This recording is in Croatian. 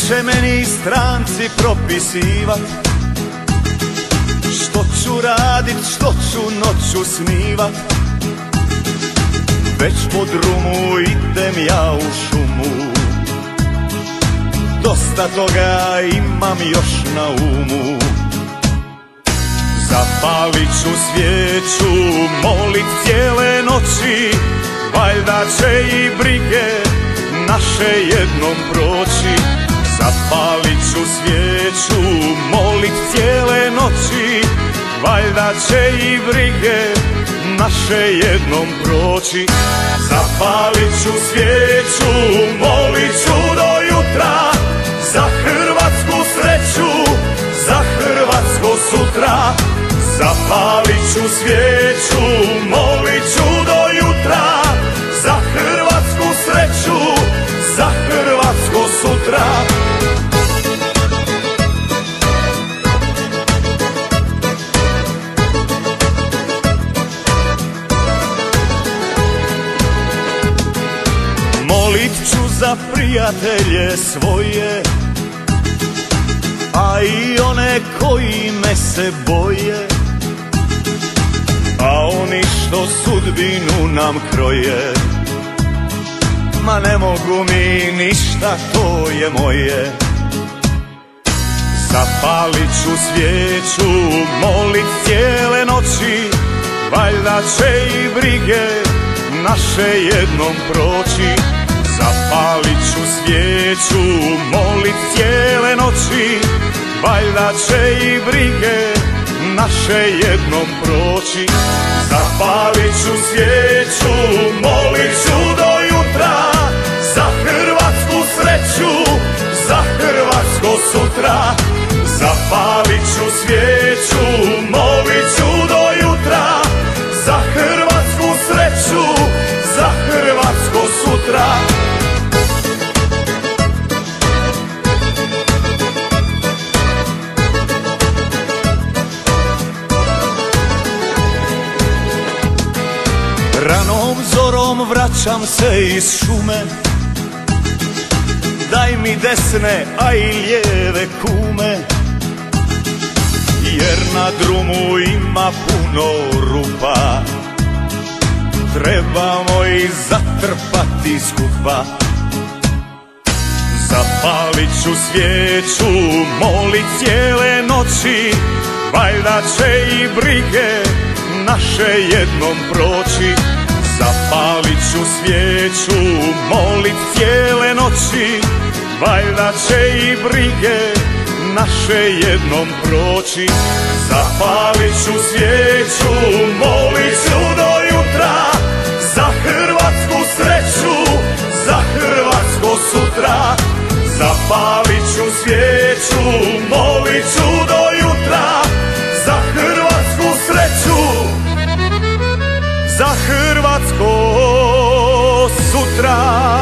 neće meni stranci propisivat što ću radit, što ću noću snivat. Već po drumu idem ja u šumu, dosta toga imam još na umu. Zapalit ću svijeću, molit cijele noći, valjda će i brige naše jednom proći. Zapalit ću svijeću, molit cijele noći, valjda će i brige naše jednom proći. Zapalit ću svijeću, molit ću do jutra, za hrvatsku sreću, za hrvatsko sutra. Zapalit ću svijeću, molit ću do jutra, za hrvatsku sreću, za hrvatsko sutra. Molit ću za prijatelje svoje, a i one koji me se boje, a oni što sudbinu nam kroje. Ma ne mogu mi ništa, to je moje. Zapalit ću svijeću, molit cijele noći, valjda će i brige naše jednom proći. Zapalit ću svijeću, molit cijele noći, valjda će i brige naše jednom proći. Zapalit ću svijeću, molit ću do jutra, za hrvatsku sreću, za hrvatsko sutra. Zapalit ću svijeću, molit ću do jutra, za hrvatsku sreću, za hrvatsko sutra. Ranom zorom vraćam se iz šume, daj mi desne, a i lijeve kume, jer na drumu ima puno rupa, trebamo ih zatrpati skupa. Zapalit ću svijeću, molit cijele noći, valjda će i brige naše jednom proći. Zapalit ću svijeću, molit cijele noći, valjda će i brige naše jednom proći. Zapalit ću svijeću, molit ću do jutra, za hrvatsku sreću, za hrvatsko sutra. Zapalit ću svijeću, molit ću do jutra, za hrvatsku sreću, za hrvatsko sutra.